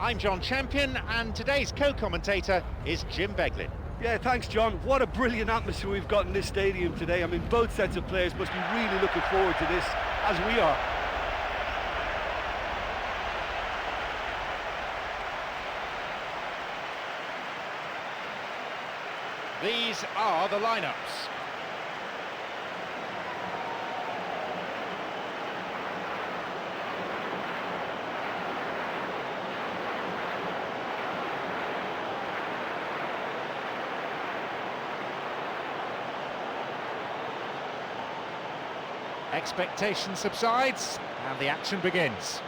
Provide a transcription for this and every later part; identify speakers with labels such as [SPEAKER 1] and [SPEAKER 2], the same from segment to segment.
[SPEAKER 1] I'm John Champion, and today's co-commentator is Jim Beglin.
[SPEAKER 2] Yeah, thanks, John. What a brilliant atmosphere we've got in this stadium today. I mean, both sets of players must be really looking forward to this, as we are.
[SPEAKER 1] These are the lineups. Expectation subsides, and the action begins.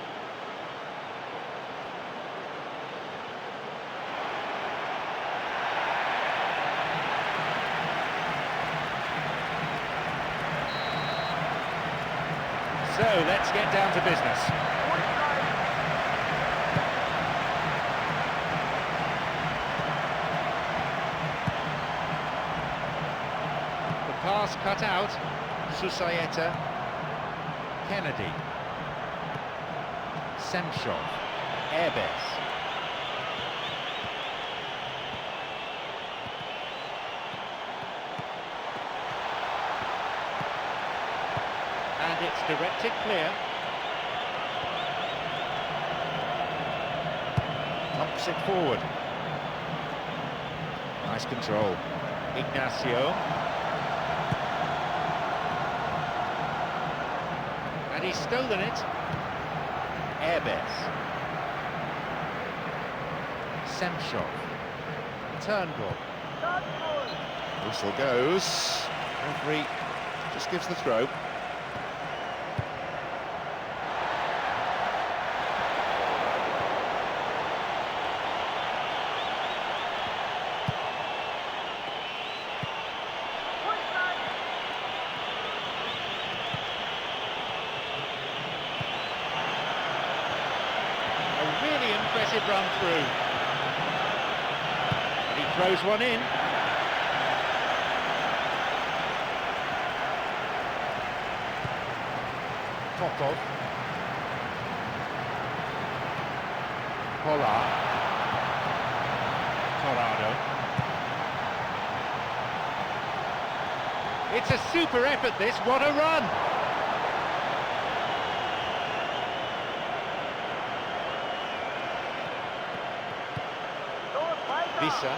[SPEAKER 1] So, let's get down to business. The pass cut out. Susayeta, Kennedy, Semchov, Airbes. And it's directed clear. Knocks it forward. Nice control. Ignacio. And he's stolen it. Airbes. Semchov. Turnbull. Whistle goes. Referee just gives the throw. Impressive run through. And he throws one in. Popov. Pollard. Torado. It's a super effort this, what a run! Visa.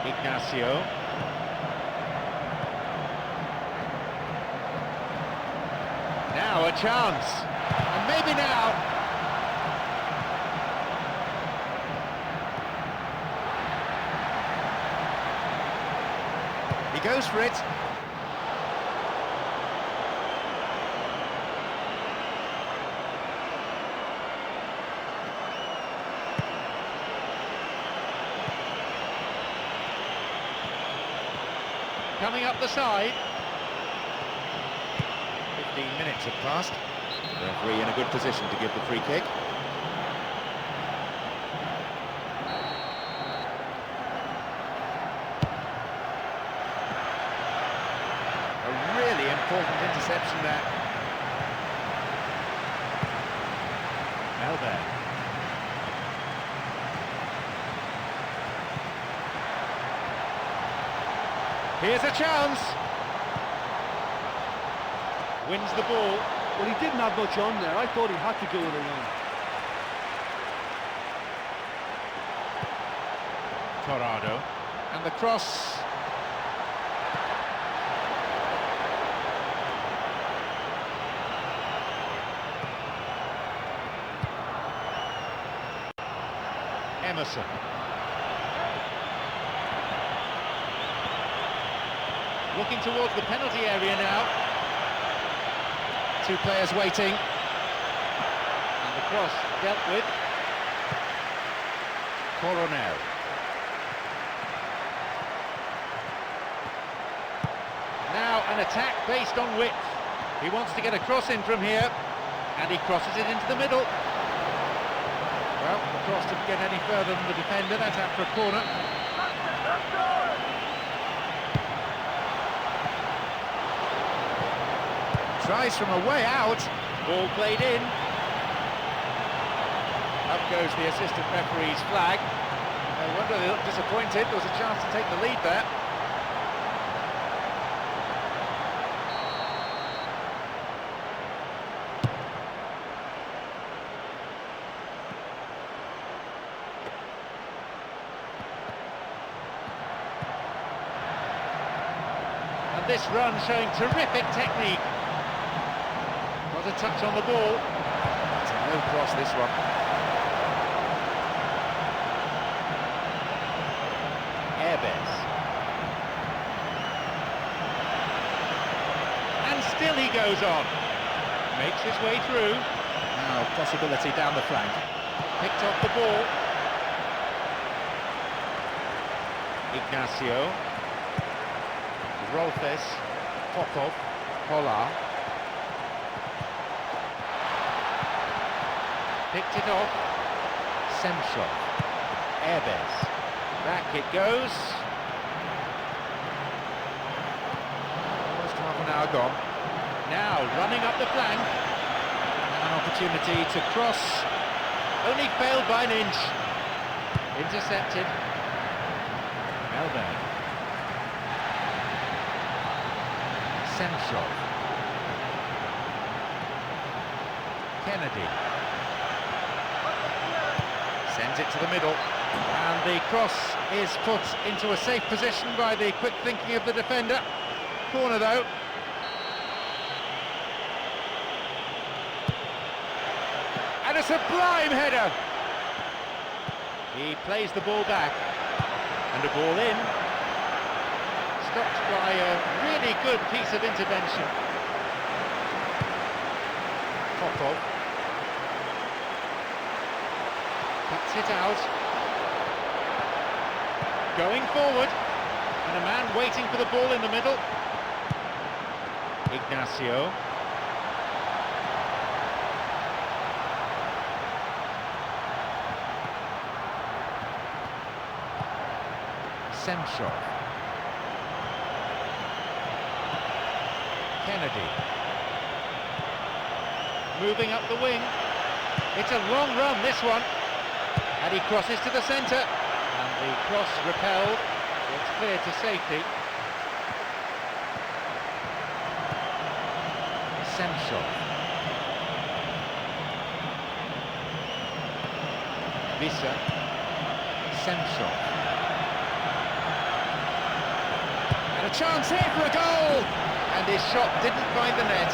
[SPEAKER 1] Ignacio. Now a chance. And maybe now. He goes for it. Coming up the side. 15 minutes have passed. The referee in a good position to give the free kick. A really important interception there. Melber. Here's a chance. Wins the ball.
[SPEAKER 2] Well, he didn't have much on there. I thought he had to go it alone.
[SPEAKER 1] Torado. And the cross. Emerson. Looking towards the penalty area now. Two players waiting. And the cross dealt with. Coronel. Now an attack based on width. He wants to get a cross in from here. And he crosses it into the middle. Well, the cross didn't get any further than the defender. That's out for a corner. tries from a way out. Ball played in. Up goes the assistant referee's flag. No wonder they look disappointed. There was a chance to take the lead there. And this run showing terrific technique. Got a touch on the ball. It's a no cross, this one. And still he goes on. Makes his way through. Now possibility down the flank. Picked off the ball. Ignacio. Rolfes. Popov. Polar. Picked it off. Semchov. Erbes. Back it goes. Almost half an hour gone. Now running up the flank. An opportunity to cross. Only failed by an inch. Intercepted. Melbourne. Semchov. Kennedy. Sends it to the middle. And the cross is put into a safe position by the quick thinking of the defender. Corner though. And a sublime header. He plays the ball back. And a ball in. Stopped by a really good piece of intervention. Popov. Cuts it out. Going forward, and a man waiting for the ball in the middle. Ignacio. Semchov. Kennedy. Moving up the wing. It's a long run, this one. And he crosses to the centre. And the cross repelled. It's clear to safety. Semchov. Visa. Semchov. And a chance here for a goal! And his shot didn't find the net.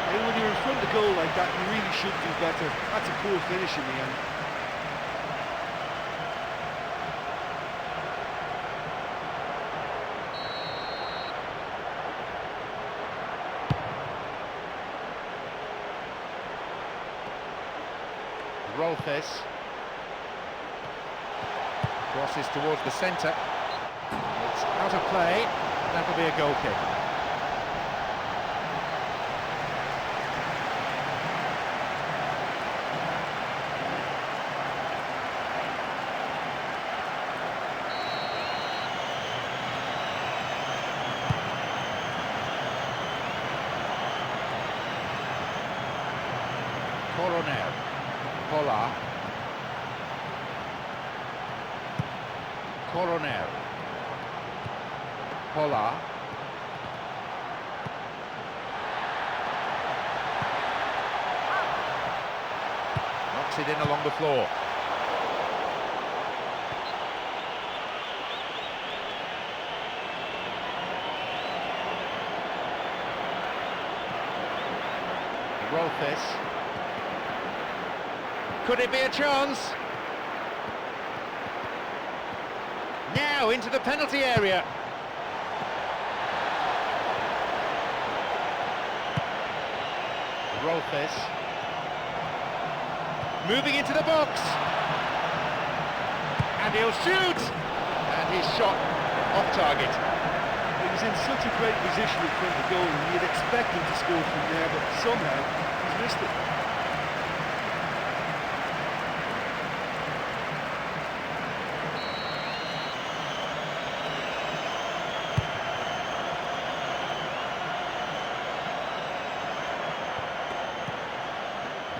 [SPEAKER 2] And when you're in front of the goal like that, you really should do better. That's a poor finish in the end.
[SPEAKER 1] Rolfes crosses towards the centre. It's out of play. That'll be a goal kick. Coronel. Polar. Coronel. Polar. Knocks it in along the floor. Rolfes. Could it be a chance? Now into the penalty area. Rolfes. Moving into the box. And he'll shoot! And his shot off target.
[SPEAKER 2] He was in such a great position in front of the goal, and you'd expect him to score from there, but somehow he's missed it.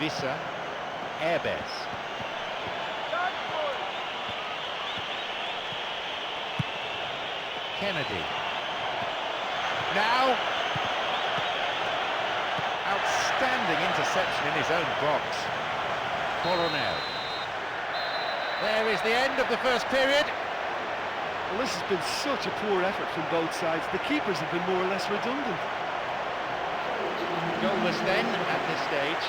[SPEAKER 1] Vissa, Airbes. Kennedy. Now, outstanding interception in his own box. Coronel. There is the end of the first period.
[SPEAKER 2] Well, this has been such a poor effort from both sides. The keepers have been more or less redundant.
[SPEAKER 1] Goalless then at this stage.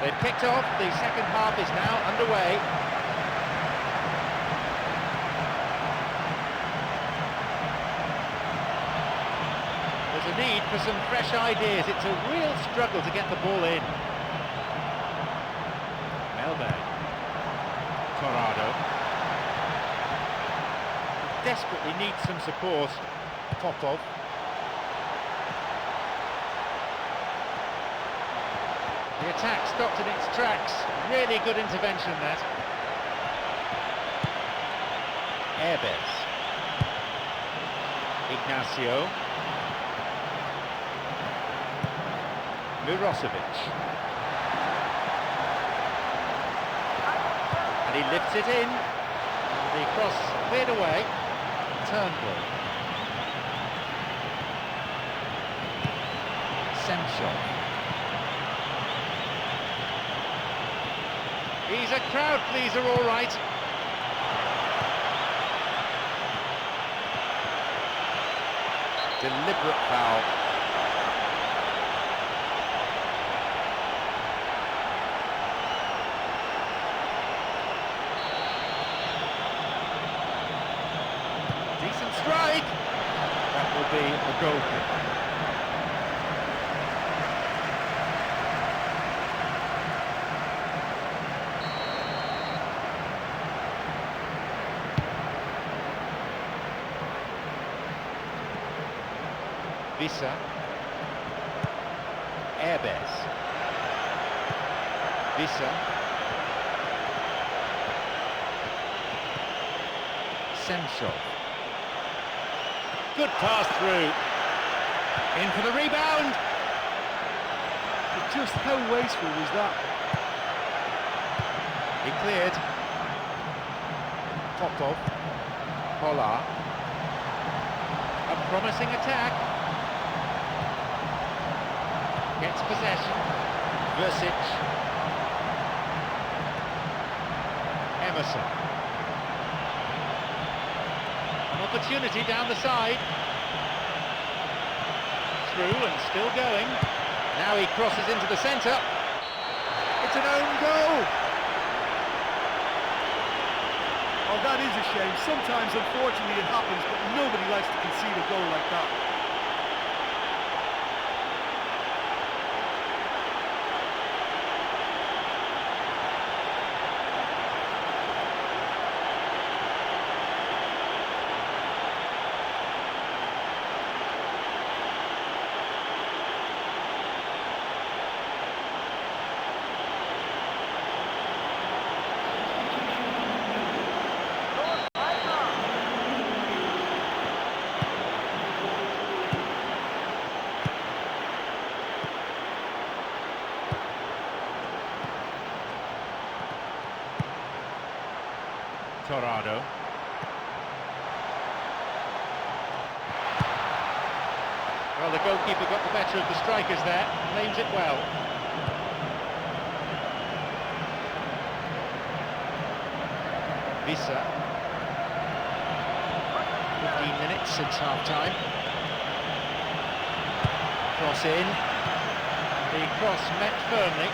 [SPEAKER 1] They've kicked off, the second half is now underway. There's a need for some fresh ideas. It's a real struggle to get the ball in. Melbourne. Torado. Desperately needs some support. Popov. The attack stopped in its tracks. Really good intervention, that. Airbes. Ignacio. Mirosevic. And he lifts it in. The cross cleared away. Turnbull. Semchov. He's a crowd pleaser, all right. Deliberate foul. Decent strike. That will be a goal kick. Vissa, Airbes, Vissa, Semchov. Good pass through. In for the rebound.
[SPEAKER 2] But just how wasteful was that?
[SPEAKER 1] He cleared. Popov, Polar. A promising attack. Gets possession. Versic. Emerson. An opportunity down the side. Through and still going. Now he crosses into the centre. It's an own goal.
[SPEAKER 2] Oh, that is a shame. Sometimes, unfortunately, it happens, but nobody likes to concede a goal like that.
[SPEAKER 1] Torado. Well, the goalkeeper got the better of the strikers there, claims it well. Visa. 15 minutes since half-time. Cross in. The cross met firmly.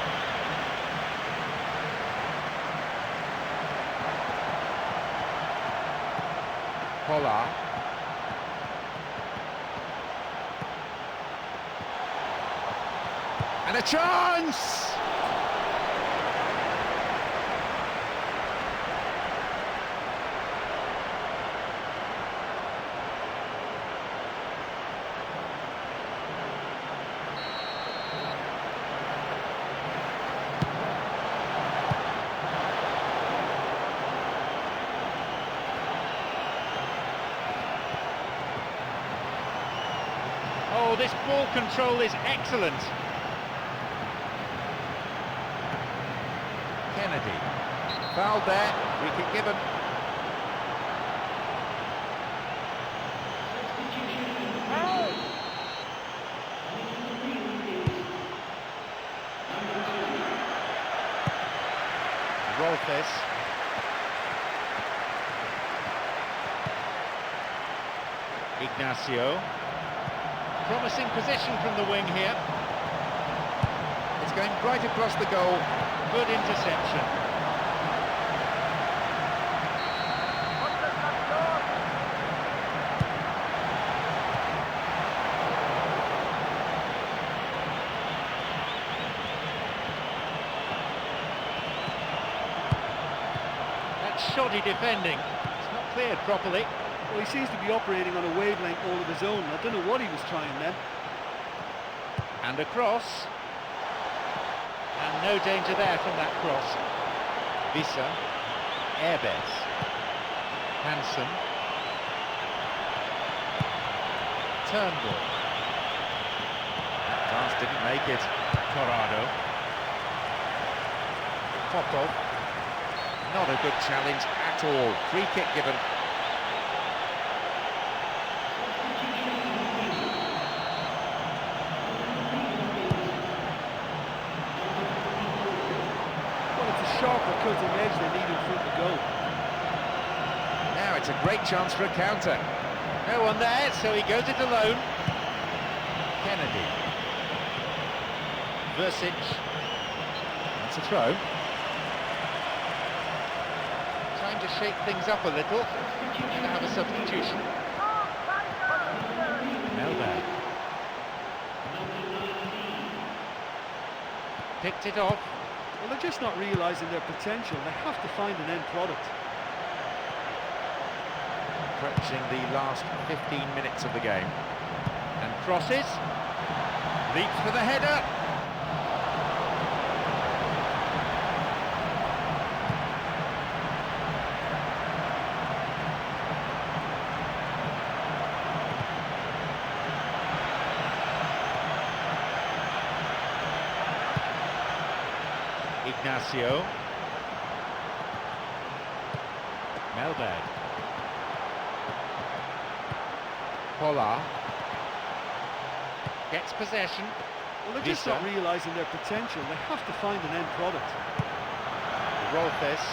[SPEAKER 1] Polar. And a chance! Oh, this ball control is excellent. Kennedy. Fouled there, we can give him. Rolfes. Ignacio. Promising position from the wing here. It's going right across the goal. Good interception. That's shoddy defending. It's not cleared properly.
[SPEAKER 2] Well, he seems to be operating on a wavelength all of his own. I don't know what he was trying then.
[SPEAKER 1] And a cross. And no danger there from that cross. Visa. Airbes. Hansen. Turnbull. That pass didn't make it. Torado. Popov. Not a good challenge at all. Free kick given.
[SPEAKER 2] Sharper cutting edge they need in front of goal.
[SPEAKER 1] Now it's a great chance for a counter. No one there, so he goes it alone. Kennedy. Versic. That's a throw. Time to shake things up a little. And have a substitution. Melberg. Picked it off.
[SPEAKER 2] Well, they're just not realising their potential. They have to find an end product.
[SPEAKER 1] Approaching the last 15 minutes of the game. And crosses. Leaps for the header. Ignacio. Melberg. Polar. Gets possession.
[SPEAKER 2] Well, they're just not realising their potential. They have to find an end product.
[SPEAKER 1] Rolfes.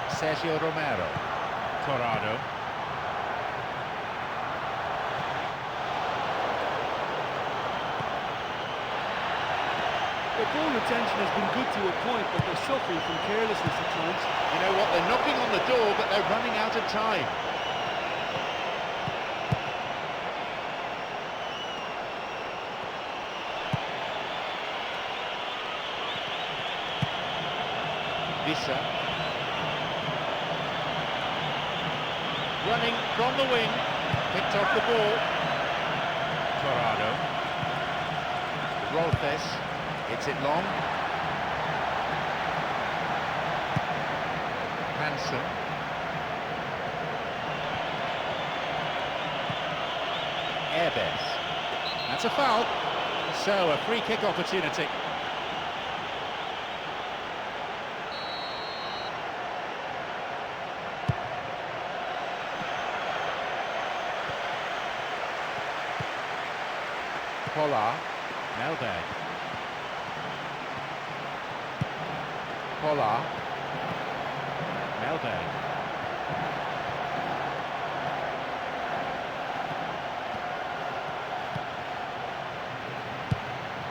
[SPEAKER 1] Sergio Romero. Torado.
[SPEAKER 2] Their ball retention has been good to a point, but they're suffering from carelessness at times.
[SPEAKER 1] You know what, they're knocking on the door, but they're running out of time. Visa. Running from the wing, picked off the ball. Torado. Rolfes. Hits it long. Hansen. Airbes. That's a foul. So, a free kick opportunity. Pollard. Melberg. Pollard. Melberg.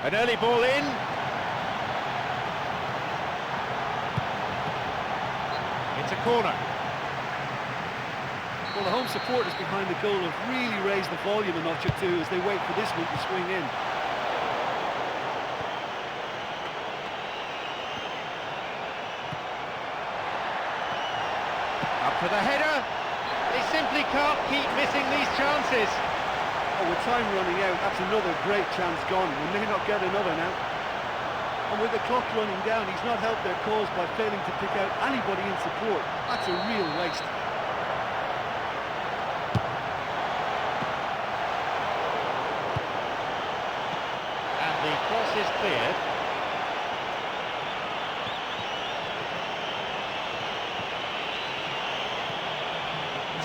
[SPEAKER 1] An early ball in. It's a corner.
[SPEAKER 2] Well, the home supporters behind the goal have really raised the volume a notch or two as they wait for this one to swing in.
[SPEAKER 1] Up for the header. They simply can't keep missing these chances.
[SPEAKER 2] Oh, with time running out, that's another great chance gone. We may not get another now. And with the clock running down, he's not helped their cause by failing to pick out anybody in support. That's a real waste.
[SPEAKER 1] And the cross is cleared.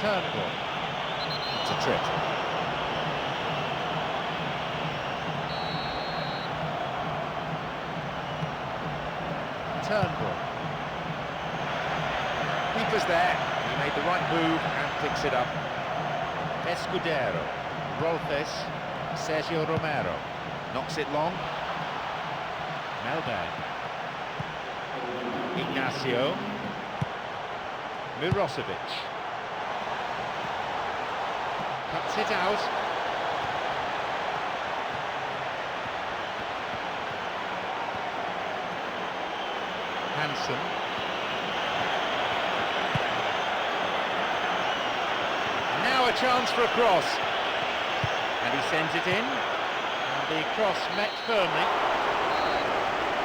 [SPEAKER 1] Turnbull. It's a trip. Turnbull. Keeper's there. He made the right move and picks it up. Escudero. Rolfes. Sergio Romero. Knocks it long. Melberg. Ignacio. Mirosevic. Cuts it out. Hansen. Now a chance for a cross. And he sends it in. And the cross met firmly.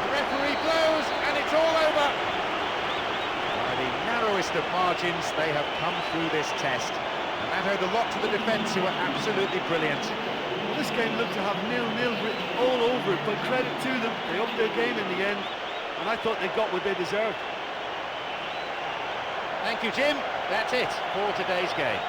[SPEAKER 1] The referee blows and it's all over. By the narrowest of margins, they have come through this test. And that owed a lot to the defence, who were absolutely brilliant.
[SPEAKER 2] Well, this game looked to have 0-0 written all over it, but credit to them, they upped their game in the end, and I thought they got what they deserved.
[SPEAKER 1] Thank you, Jim. That's it for today's game.